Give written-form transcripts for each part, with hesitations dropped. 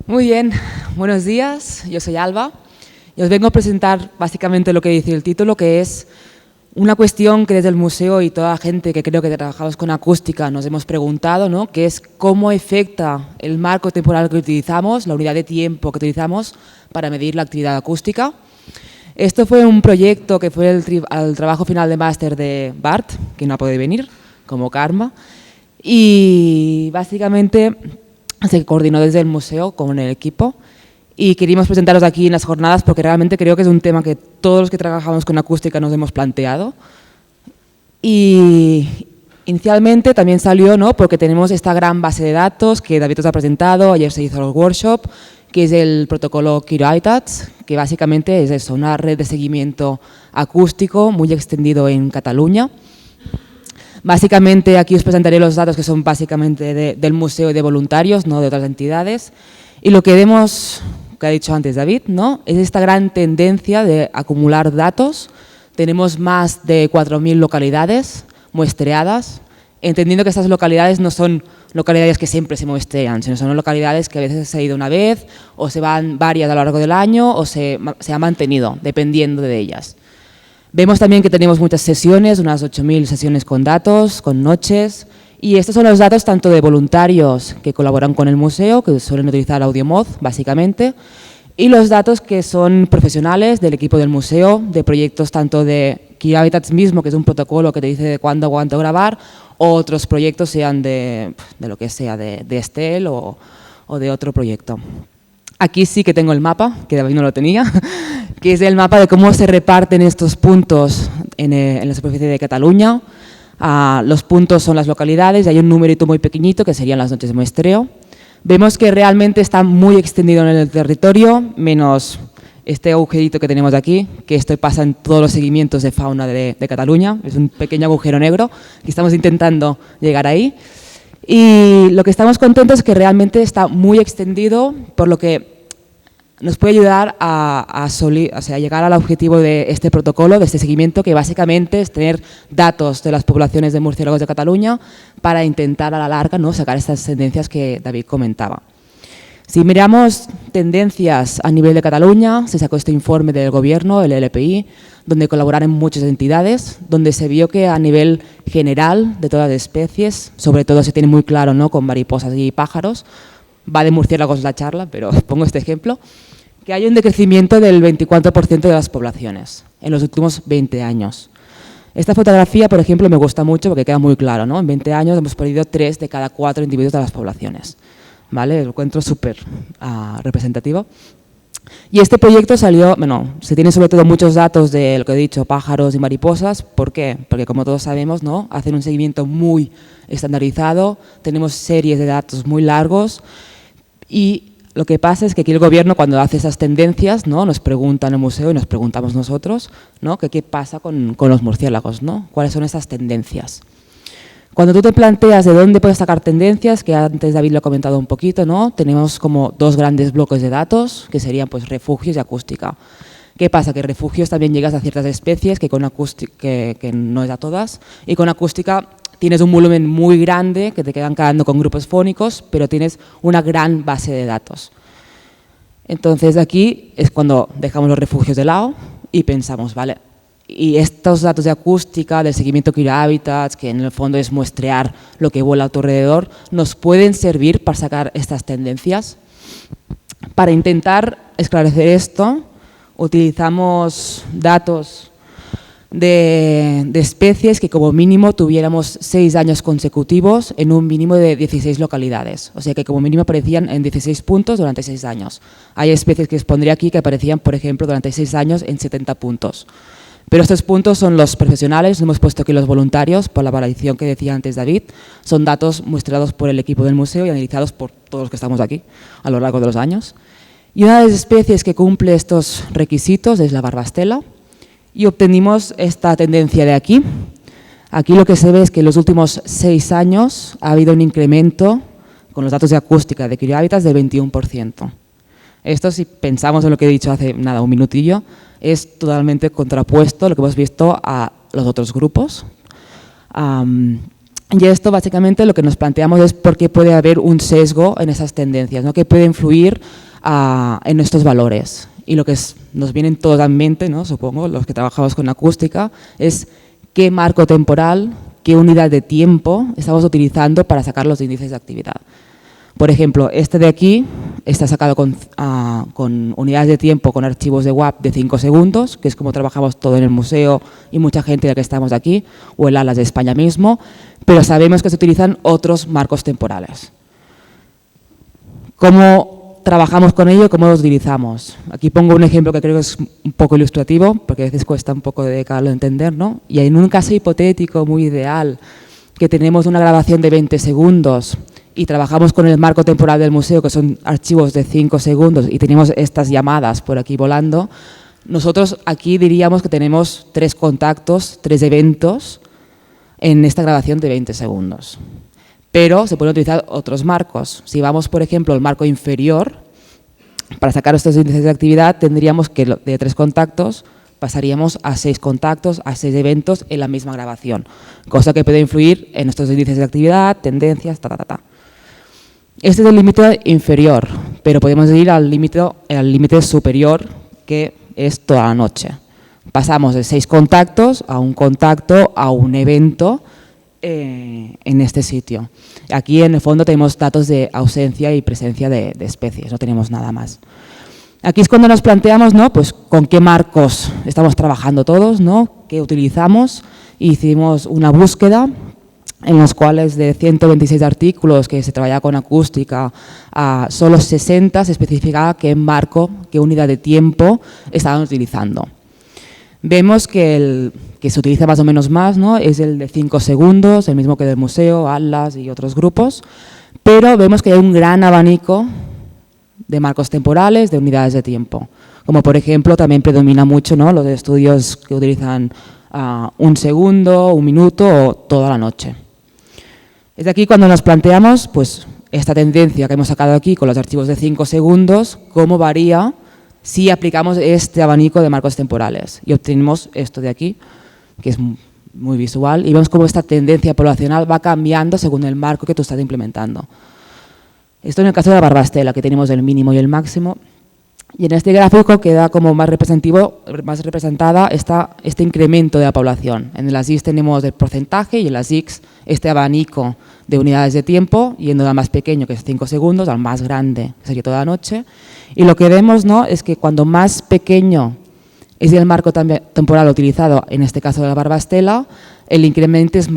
Muy bien, buenos días, yo soy Alba y os vengo a presentar básicamente lo que dice el título, que es una cuestión que desde el museo y toda la gente que creo que trabajamos con acústica nos hemos preguntado, ¿no? Que es cómo afecta el marco temporal que utilizamos, la unidad de tiempo que utilizamos para medir la actividad acústica. Esto fue un proyecto que fue el trabajo final de máster de Bart, que no ha podido venir, como Karma, y básicamente se coordinó desde el museo con el equipo y queríamos presentaros aquí en las jornadas porque realmente creo que es un tema que todos los que trabajamos con acústica nos hemos planteado. Y inicialmente también salió, ¿no?, porque tenemos esta gran base de datos que David os ha presentado, ayer se hizo el workshop, que es el protocolo QRavitats, que básicamente es eso, una red de seguimiento acústico muy extendido en Cataluña. Básicamente aquí os presentaré los datos que son básicamente del museo y de voluntarios, no de otras entidades. Y lo que vemos, que ha dicho antes David, ¿no?, es esta gran tendencia de acumular datos. Tenemos más de 4.000 localidades muestreadas, entendiendo que estas localidades no son localidades que siempre se muestrean, sino son localidades que a veces se ha ido una vez o se van varias a lo largo del año o se ha mantenido, dependiendo de ellas. Vemos también que tenemos muchas sesiones, unas 8.000 sesiones con datos, con noches, y estos son los datos tanto de voluntarios que colaboran con el museo, que suelen utilizar AudioMod, básicamente, y los datos que son profesionales del equipo del museo, de proyectos tanto de QRavitats mismo, que es un protocolo que te dice de cuándo aguanto grabar, o otros proyectos, sean de lo que sea, de Estel o de otro proyecto. Aquí sí que tengo el mapa, que David no lo tenía, que es el mapa de cómo se reparten estos puntos en la superficie de Cataluña. Los puntos son las localidades y hay un numerito muy pequeñito que serían las noches de muestreo. Vemos que realmente está muy extendido en el territorio, menos este agujerito que tenemos aquí, que esto pasa en todos los seguimientos de fauna de Cataluña. Es un pequeño agujero negro que estamos intentando llegar ahí. Y lo que estamos contentos es que realmente está muy extendido, por lo que nos puede ayudar a llegar al objetivo de este protocolo, de este seguimiento, que básicamente es tener datos de las poblaciones de murciélagos de Cataluña para intentar a la larga, ¿no?, sacar estas tendencias que David comentaba. Si miramos tendencias a nivel de Cataluña, se sacó este informe del gobierno, el LPI, donde colaboraron muchas entidades, donde se vio que a nivel general de todas las especies, sobre todo se tiene muy claro, ¿no?, con mariposas y pájaros, va de murciélagos la charla, pero pongo este ejemplo, que hay un decrecimiento del 24% de las poblaciones en los últimos 20 años. Esta fotografía, por ejemplo, me gusta mucho porque queda muy claro, ¿no? En 20 años hemos perdido 3 de cada 4 individuos de las poblaciones. ¿Vale? Lo encuentro súper representativo. Y este proyecto salió, bueno, se tienen sobre todo muchos datos de lo que he dicho, pájaros y mariposas. ¿Por qué? Porque como todos sabemos, ¿no?, hacen un seguimiento muy estandarizado, tenemos series de datos muy largos y lo que pasa es que aquí el gobierno, cuando hace esas tendencias, ¿no?, nos pregunta en el museo y nos preguntamos nosotros, ¿no?, que qué pasa con los murciélagos, ¿no?, cuáles son esas tendencias. Cuando tú te planteas de dónde puedes sacar tendencias, que antes David lo ha comentado un poquito, ¿no?, tenemos como 2 grandes bloques de datos, que serían pues refugios y acústica. ¿Qué pasa? Que refugios también llegas a ciertas especies, que con acústica que no es a todas, y con acústica tienes un volumen muy grande, que te quedan quedando con grupos fónicos, pero tienes una gran base de datos. Entonces aquí es cuando dejamos los refugios de lado y pensamos, vale, y estos datos de acústica, del seguimiento QRavitats, que en el fondo es muestrear lo que vuela a tu alrededor, nos pueden servir para sacar estas tendencias. Para intentar esclarecer esto, utilizamos datos de especies que como mínimo tuviéramos 6 años consecutivos en un mínimo de 16 localidades. O sea que como mínimo aparecían en 16 puntos durante 6 años. Hay especies que os pondré aquí que aparecían, por ejemplo, durante 6 años en 70 puntos. Pero estos puntos son los profesionales, hemos puesto aquí los voluntarios, por la variación que decía antes David, son datos muestreados por el equipo del museo y analizados por todos los que estamos aquí a lo largo de los años. Y una de las especies que cumple estos requisitos es la barbastela y obtenimos esta tendencia de aquí. Aquí lo que se ve es que en los últimos 6 años ha habido un incremento con los datos de acústica de QRavitats del 21%. Esto, si pensamos en lo que he dicho hace nada, un minutillo, es totalmente contrapuesto a lo que hemos visto a los otros grupos. Y esto básicamente lo que nos planteamos es por qué puede haber un sesgo en esas tendencias, ¿no? Que puede influir en estos valores. Y lo que nos viene todos en mente, ¿no? Supongo, los que trabajamos con acústica, es qué marco temporal, qué unidad de tiempo estamos utilizando para sacar los índices de actividad. Por ejemplo, este de aquí está sacado con unidades de tiempo, con archivos de WAP de 5 segundos, que es como trabajamos todo en el museo y mucha gente de la que estamos aquí, o el Atlas de España mismo, pero sabemos que se utilizan otros marcos temporales. ¿Cómo trabajamos con ello? ¿Cómo los utilizamos? Aquí pongo un ejemplo que creo que es un poco ilustrativo, porque a veces cuesta un poco de entender, ¿no? Y en un caso hipotético muy ideal, que tenemos una grabación de 20 segundos y trabajamos con el marco temporal del museo, que son archivos de 5 segundos, y tenemos estas llamadas por aquí volando, nosotros aquí diríamos que tenemos 3 contactos, 3 eventos en esta grabación de 20 segundos. Pero se pueden utilizar otros marcos. Si vamos, por ejemplo, al marco inferior, para sacar estos índices de actividad, tendríamos que de 3 contactos pasaríamos a 6 contactos, a 6 eventos en la misma grabación, cosa que puede influir en estos índices de actividad, tendencias, Este es el límite inferior, pero podemos ir al límite superior, que es toda la noche. Pasamos de 6 contactos a un contacto, a un evento en este sitio. Aquí en el fondo tenemos datos de ausencia y presencia de especies, no tenemos nada más. Aquí es cuando nos planteamos, ¿no? Pues con qué marcos estamos trabajando todos, ¿no? ¿Qué utilizamos? Hicimos una búsqueda en los cuales de 126 artículos que se trabajaba con acústica, a solo 60 se especificaba qué marco, qué unidad de tiempo estaban utilizando. Vemos que el que se utiliza más o menos más, ¿no? Es el de 5 segundos, el mismo que del museo, Atlas y otros grupos, pero vemos que hay un gran abanico de marcos temporales, de unidades de tiempo. Como por ejemplo también predomina mucho, ¿no? Los estudios que utilizan 1 segundo, 1 minuto o toda la noche. Es de aquí cuando nos planteamos pues, esta tendencia que hemos sacado aquí con los archivos de 5 segundos, cómo varía si aplicamos este abanico de marcos temporales. Y obtenemos esto de aquí, que es muy visual, y vemos cómo esta tendencia poblacional va cambiando según el marco que tú estás implementando. Esto en el caso de la barbastela, que tenemos el mínimo y el máximo. Y en este gráfico queda como más representada este incremento de la población. En las YIS tenemos el porcentaje y en las ICS este abanico de unidades de tiempo, yendo al más pequeño, que es 5 segundos, al más grande, que sería toda la noche. Y lo que vemos, ¿no? Es que cuando más pequeño es el marco temporal utilizado, en este caso de la barbastela, el incremento es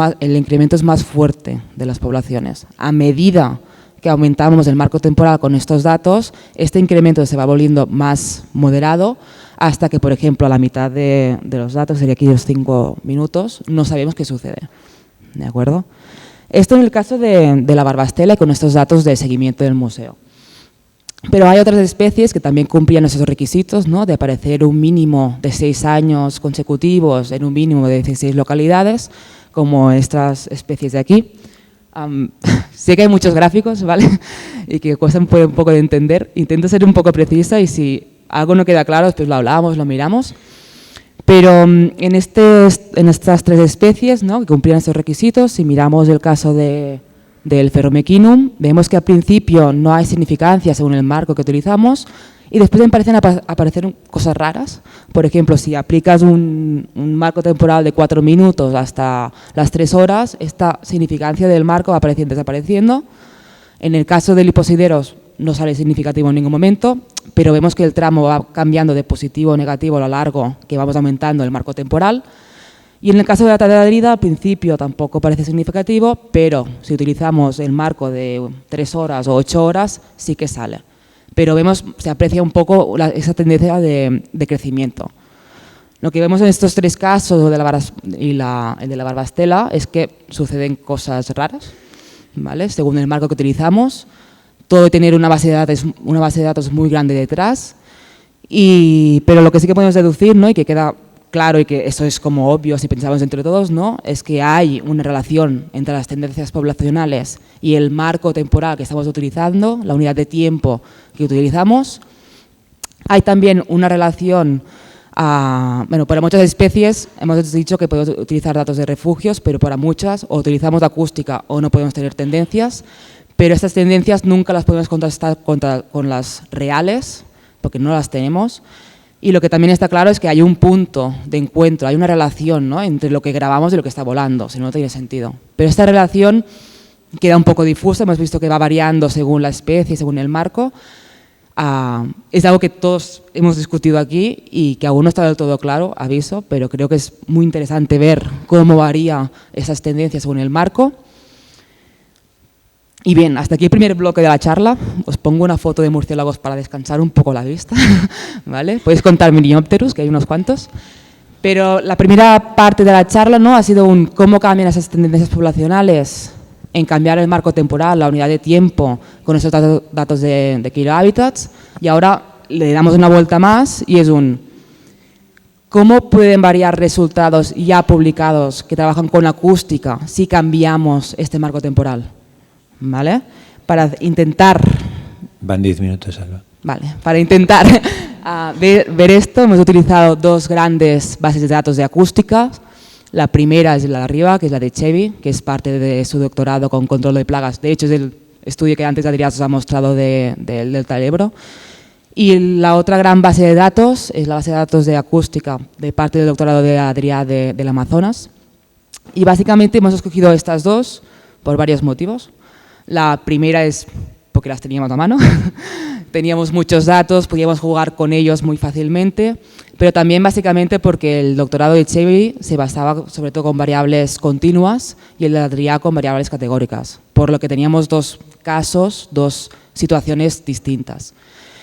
más fuerte de las poblaciones. A medida que aumentamos el marco temporal con estos datos, este incremento se va volviendo más moderado hasta que, por ejemplo, a la mitad de los datos, sería aquí los 5 minutos, no sabemos qué sucede. ¿De acuerdo? Esto en el caso de la barbastela con estos datos de seguimiento del museo. Pero hay otras especies que también cumplían esos requisitos, ¿no? De aparecer un mínimo de 6 años consecutivos en un mínimo de 16 localidades, como estas especies de aquí. Sé que hay muchos gráficos, ¿vale? Y que cuestan un poco de entender. Intento ser un poco precisa y si algo no queda claro, después lo hablamos, lo miramos. Pero en estas 3 especies, ¿no? Que cumplían estos requisitos, si miramos el caso del Ferromequinum, vemos que al principio no hay significancia según el marco que utilizamos y después empiezan a aparecer cosas raras. Por ejemplo, si aplicas un marco temporal de 4 minutos hasta las 3 horas, esta significancia del marco va desapareciendo. En el caso de liposideros no sale significativo en ningún momento, pero vemos que el tramo va cambiando de positivo a negativo a lo largo, que vamos aumentando el marco temporal. Y en el caso de la taladrida, al principio tampoco parece significativo, pero si utilizamos el marco de 3 horas o 8 horas, sí que sale. Pero vemos, se aprecia un poco esa tendencia de crecimiento. Lo que vemos en estos 3 casos, el de la barbastela, es que suceden cosas raras, ¿vale? Según el marco que utilizamos, todo tener una base de datos muy grande detrás, pero lo que sí que podemos deducir, ¿no? Y que queda claro y que eso es como obvio si pensamos entre todos, ¿no? Es que hay una relación entre las tendencias poblacionales y el marco temporal que estamos utilizando, la unidad de tiempo que utilizamos. Hay también una relación Bueno, para muchas especies hemos dicho que podemos utilizar datos de refugios, pero para muchas o utilizamos la acústica o no podemos tener tendencias, pero estas tendencias nunca las podemos contrastar con las reales, porque no las tenemos. Y lo que también está claro es que hay un punto de encuentro, hay una relación, ¿no?, entre lo que grabamos y lo que está volando, si no, no tiene sentido. Pero esta relación queda un poco difusa, hemos visto que va variando según la especie, según el marco. Es algo que todos hemos discutido aquí y que aún no está del todo claro, aviso, pero creo que es muy interesante ver cómo varía esas tendencias según el marco. Y bien, hasta aquí el primer bloque de la charla. Os pongo una foto de murciélagos para descansar un poco la vista, ¿vale? Podéis contar Miniopterus, que hay unos cuantos. Pero la primera parte de la charla, ¿no?, ha sido cómo cambian esas tendencias poblacionales en cambiar el marco temporal, la unidad de tiempo, con esos datos de Kilo Habitats. Y ahora le damos una vuelta más y es ¿cómo pueden variar resultados ya publicados que trabajan con acústica si cambiamos este marco temporal? ¿Vale? Para intentar... Van 10 minutos, Alba. Vale, para intentar ver esto hemos utilizado dos grandes bases de datos de acústica. La primera es la de arriba, que es la de Chevy, que es parte de su doctorado con control de plagas. De hecho, es el estudio que antes Adrià os ha mostrado del Delta del Ebro. Y la otra gran base de datos es la base de datos de acústica de parte del doctorado de Adrià del Amazonas. Y básicamente hemos escogido estas dos por varios motivos. La primera es porque las teníamos a mano, teníamos muchos datos, podíamos jugar con ellos muy fácilmente, pero también básicamente porque el doctorado de Chevy se basaba sobre todo con variables continuas y el de Adrià con variables categóricas, por lo que teníamos dos casos, dos situaciones distintas.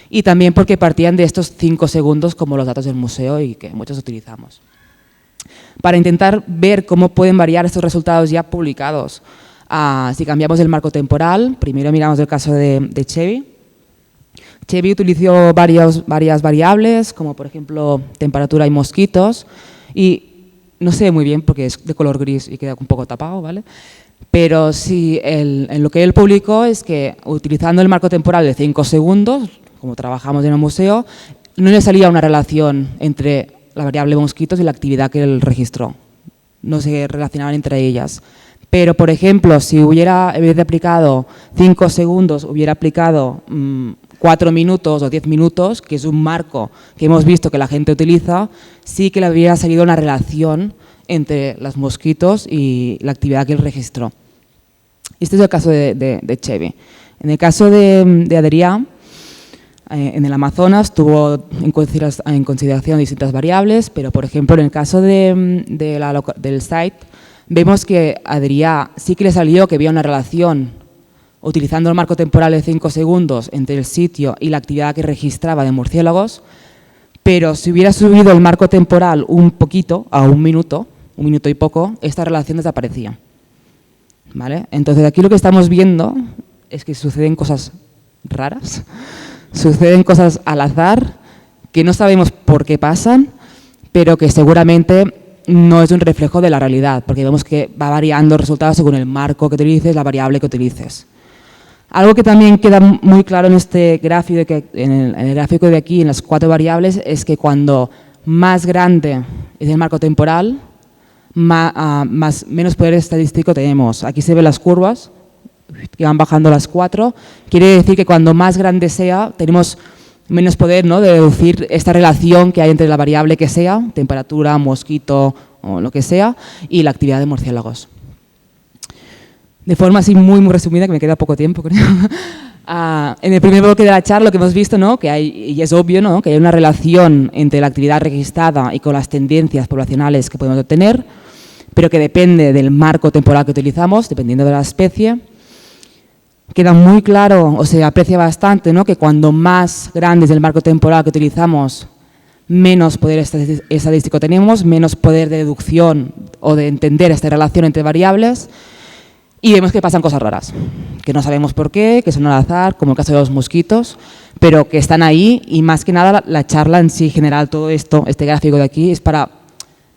Y también porque partían de estos 5 segundos como los datos del museo y que muchos utilizamos. Para intentar ver cómo pueden variar estos resultados ya publicados, si cambiamos el marco temporal, primero miramos el caso de Chevy. Chevy utilizó varias variables, como por ejemplo temperatura y mosquitos, y no sé muy bien porque es de color gris y queda un poco tapado, ¿vale? Pero sí, en lo que él publicó es que utilizando el marco temporal de 5 segundos, como trabajamos en el museo, no le salía una relación entre la variable mosquitos y la actividad que él registró. No se relacionaban entre ellas. Pero, por ejemplo, si hubiera, en vez de aplicado 5 segundos, hubiera aplicado 4 minutos o 10 minutos, que es un marco que hemos visto que la gente utiliza, sí que le hubiera salido una relación entre los mosquitos y la actividad que él registró. Este es el caso de Chevy. En el caso de Adrià, en el Amazonas tuvo en consideración distintas variables, pero, por ejemplo, en el caso del site, vemos que a Adrià sí que le salió que había una relación utilizando el marco temporal de 5 segundos entre el sitio y la actividad que registraba de murciélagos, pero si hubiera subido el marco temporal un poquito, a 1 minuto y poco, esta relación desaparecía. ¿Vale? Entonces aquí lo que estamos viendo es que suceden cosas raras, suceden cosas al azar que no sabemos por qué pasan, pero que seguramente no es un reflejo de la realidad, porque vemos que va variando el resultado según el marco que utilices, la variable que utilices. Algo que también queda muy claro en este gráfico, en el gráfico de aquí, en las 4 variables, es que cuando más grande es el marco temporal, menos poder estadístico tenemos. Aquí se ven las curvas que van bajando las 4. Quiere decir que cuando más grande sea, tenemos menos poder, ¿no?, de deducir esta relación que hay entre la variable que sea, temperatura, mosquito o lo que sea, y la actividad de murciélagos. De forma así muy resumida, que me queda poco tiempo, creo. En el primer bloque de la charla lo que hemos visto, ¿no?, que hay, y es obvio, ¿no?, que hay una relación entre la actividad registrada y con las tendencias poblacionales que podemos obtener, pero que depende del marco temporal que utilizamos, dependiendo de la especie. Queda muy claro, o se aprecia bastante, ¿no?, que cuando más grande es el marco temporal que utilizamos, menos poder estadístico tenemos, menos poder de deducción o de entender esta relación entre variables, y vemos que pasan cosas raras, que no sabemos por qué, que son al azar, como el caso de los mosquitos, pero que están ahí, y más que nada la charla en sí general, todo esto, este gráfico de aquí, es para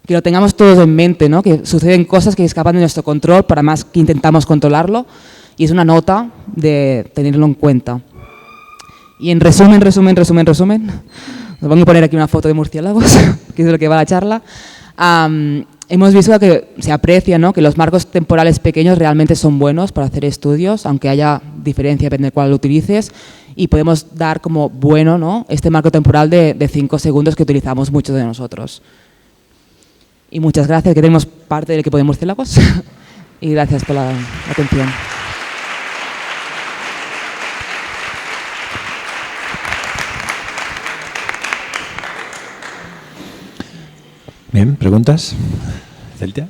que lo tengamos todos en mente, ¿no?, que suceden cosas que escapan de nuestro control, para más que intentamos controlarlo, y es una nota de tenerlo en cuenta. Y en resumen, Os voy a poner aquí una foto de murciélagos, que es de lo que va la charla. Hemos visto que se aprecia, ¿no?, que los marcos temporales pequeños realmente son buenos para hacer estudios, aunque haya diferencia depende de cuál lo utilices, y podemos dar como bueno, ¿no?, este marco temporal de 5 segundos que utilizamos muchos de nosotros. Y muchas gracias, que tenemos parte del equipo de murciélagos, y gracias por la atención. Bien, ¿preguntas? Celtia.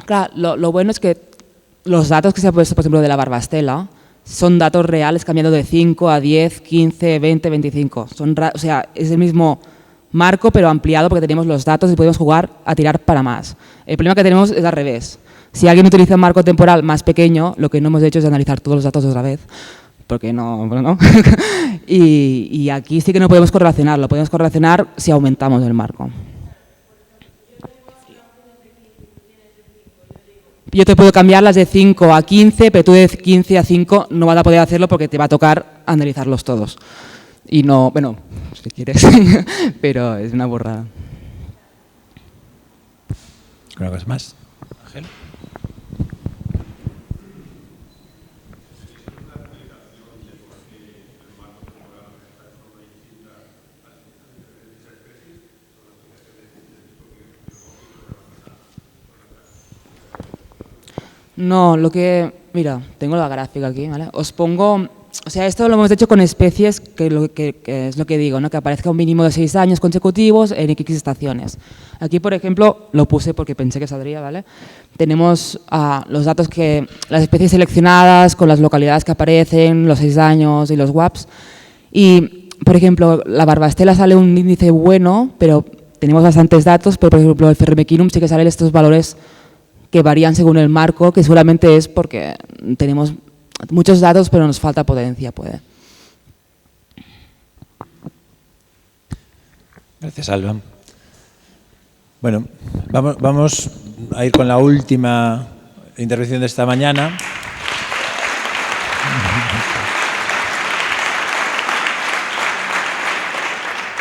Claro, lo bueno es que los datos que se han puesto, por ejemplo, de la Barbastela, son datos reales cambiando de 5 a 10, 15, 20, 25. O sea, es el mismo marco, pero ampliado porque tenemos los datos y podemos jugar a tirar para más. El problema que tenemos es al revés. Si alguien utiliza un marco temporal más pequeño, lo que no hemos hecho es analizar todos los datos otra vez, porque no, bueno, no. y aquí sí que no podemos correlacionarlo. Podemos correlacionar si aumentamos el marco. Yo te puedo cambiar las de 5 a 15, pero tú de 15 a 5 no vas a poder hacerlo porque te va a tocar analizarlos todos. Y no, bueno, si quieres, pero es una burrada. ¿Una cosa más? Ángel. No, mira, tengo la gráfica aquí, ¿vale? Os pongo, o sea, esto lo hemos hecho con especies, que es lo que digo, ¿no?, que aparezca un mínimo de 6 años consecutivos en X estaciones. Aquí, por ejemplo, lo puse porque pensé que saldría, ¿vale? Tenemos los datos las especies seleccionadas con las localidades que aparecen, los 6 años y los WAPs. Y, por ejemplo, la Barbastela sale un índice bueno, pero tenemos bastantes datos, pero, por ejemplo, el Ferremechinum sí que salen estos valores que varían según el marco, que seguramente es porque tenemos muchos datos, pero nos falta potencia, puede. Gracias, Alba. Bueno, vamos a ir con la última intervención de esta mañana.